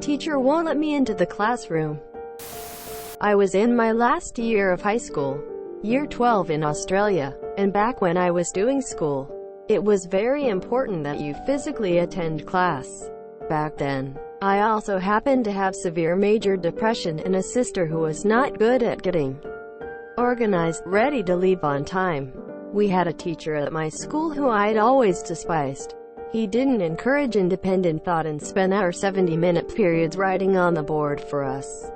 teacher won't let me into the classroom. I was in my last year of high school, year 12 in Australia, and back when I was doing school, it was very important that you physically attend class. Back then, I also happened to have severe major depression and a sister who was not good at getting organized, ready to leave on time. We had a teacher at my school who I'd always despised. He didn't encourage independent thought and spent our 70-minute periods writing on the board for us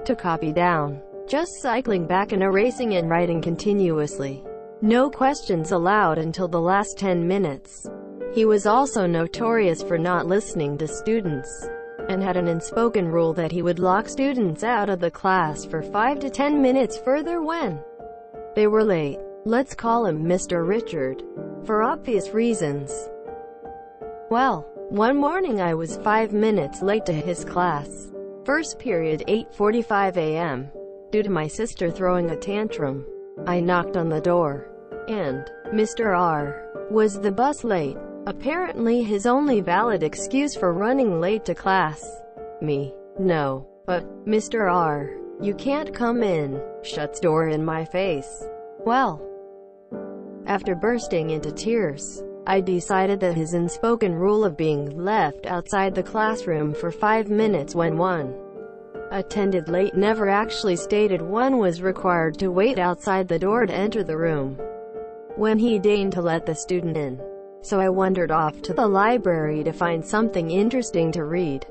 to copy down, just cycling back and erasing and writing continuously. No questions allowed until the last 10 minutes. He was also notorious for not listening to students, and had an unspoken rule that he would lock students out of the class for 5 to 10 minutes further when they were late. Let's call him Mr. Richard, for obvious reasons. Well, one morning I was 5 minutes late to his class. First period 8:45 a.m. Due to my sister throwing a tantrum, I knocked on the door, and Mr. R. was the bus late. Apparently his only valid excuse for running late to class. Me. No. But, Mr. R., you can't come in. Shuts door in my face. Well, after bursting into tears, I decided that his unspoken rule of being left outside the classroom for 5 minutes when one attended late never actually stated one was required to wait outside the door to enter the room when he deigned to let the student in. So I wandered off to the library to find something interesting to read.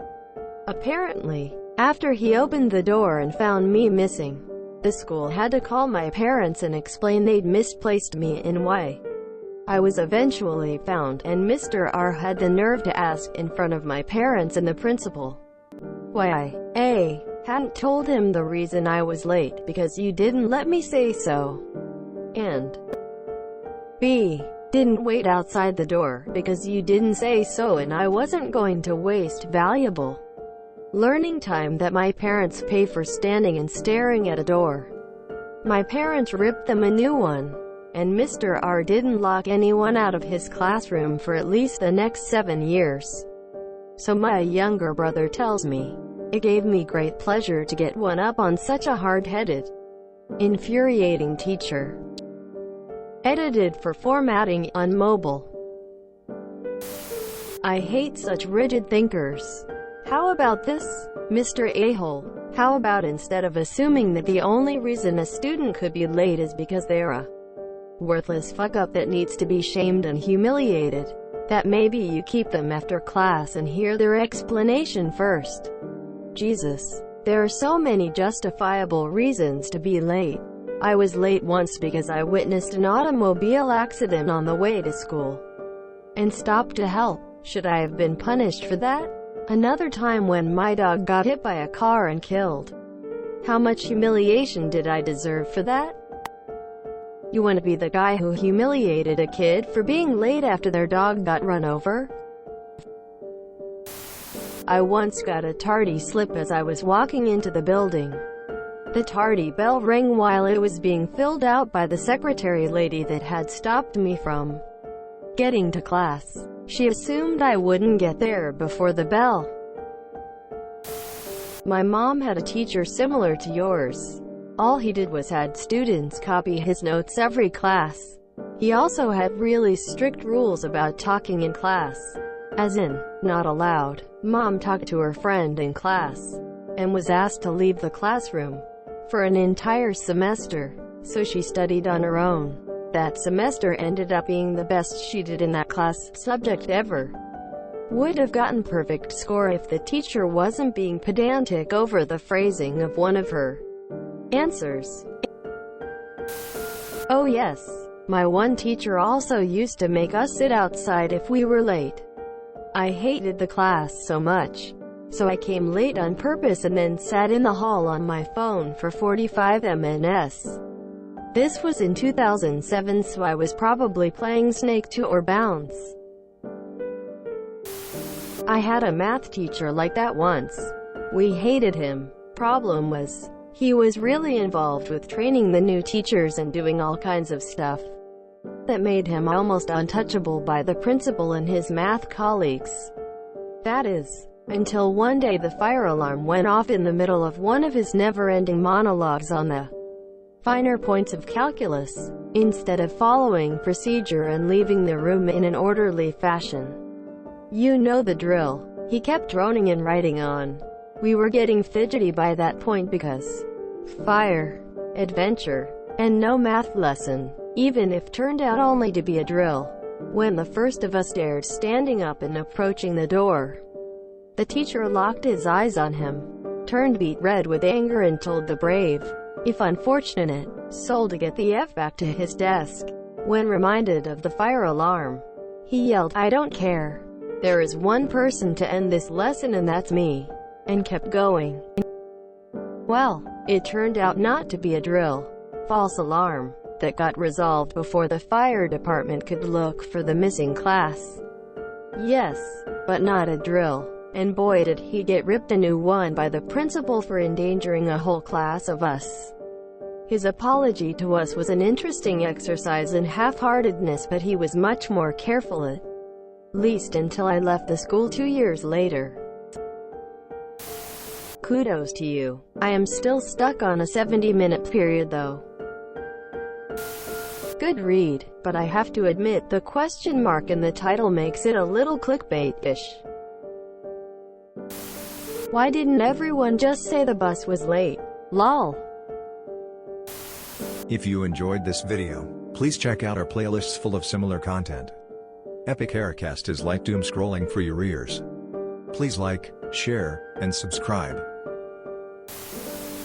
Apparently, after he opened the door and found me missing, the school had to call my parents and explain they'd misplaced me in Y. I was eventually found, and Mr. R. had the nerve to ask, in front of my parents and the principal, why I, A, hadn't told him the reason I was late because you didn't let me say so, and B, didn't wait outside the door because you didn't say so, and I wasn't going to waste valuable learning time that my parents pay for standing and staring at a door. My parents ripped them a new one, and Mr. R. didn't lock anyone out of his classroom for at least the next 7 years. So my younger brother tells me, it gave me great pleasure to get one up on such a hard-headed, infuriating teacher. Edited for formatting on mobile. I hate such rigid thinkers. How about this, Mr. A-hole? How about instead of assuming that the only reason a student could be late is because they're a worthless fuck-up that needs to be shamed and humiliated, that maybe you keep them after class and hear their explanation first? Jesus, there are so many justifiable reasons to be late. I was late once because I witnessed an automobile accident on the way to school and stopped to help. Should I have been punished for that? Another time when my dog got hit by a car and killed. How much humiliation did I deserve for that? You want to be the guy who humiliated a kid for being late after their dog got run over? I once got a tardy slip as I was walking into the building. The tardy bell rang while it was being filled out by the secretary lady that had stopped me from getting to class. She assumed I wouldn't get there before the bell. My mom had a teacher similar to yours. All he did was had students copy his notes every class. He also had really strict rules about talking in class. As in, not allowed. Mom talked to her friend in class, and was asked to leave the classroom for an entire semester, so she studied on her own. That semester ended up being the best she did in that class subject ever. Would have gotten perfect score if the teacher wasn't being pedantic over the phrasing of one of her answers. Oh yes, my one teacher also used to make us sit outside if we were late. I hated the class so much, so I came late on purpose and then sat in the hall on my phone for 45 minutes. This was in 2007, so I was probably playing Snake 2 or Bounce. I had a math teacher like that once. We hated him. Problem was, he was really involved with training the new teachers and doing all kinds of stuff that made him almost untouchable by the principal and his math colleagues. That is, Until one day the fire alarm went off in the middle of one of his never-ending monologues on the finer points of calculus. Instead of following procedure and leaving the room in an orderly fashion, "You know the drill," he kept droning and writing on. We were getting fidgety by that point because fire, adventure, and no math lesson, even if turned out only to be a drill. When the first of us dared standing up and approaching the door, the teacher locked his eyes on him, turned beet red with anger and told the brave, if unfortunate, soul to get the F back to his desk. When reminded of the fire alarm, he yelled, "I don't care. There is one person to end this lesson and that's me," and kept going. Well, it turned out not to be a drill. False alarm that got resolved before the fire department could look for the missing class. Yes, but not a drill. And boy did he get ripped a new one by the principal for endangering a whole class of us. His apology to us was an interesting exercise in half-heartedness, but he was much more careful at least until I left the school 2 years later. Kudos to you. I am still stuck on a 70-minute period though. Good read, but I have to admit the question mark in the title makes it a little clickbait-ish. Why didn't everyone just say the bus was late? Lol. If you enjoyed this video, please check out our playlists full of similar content. Epic Aircast is like doom scrolling for your ears. Please like, share, and subscribe.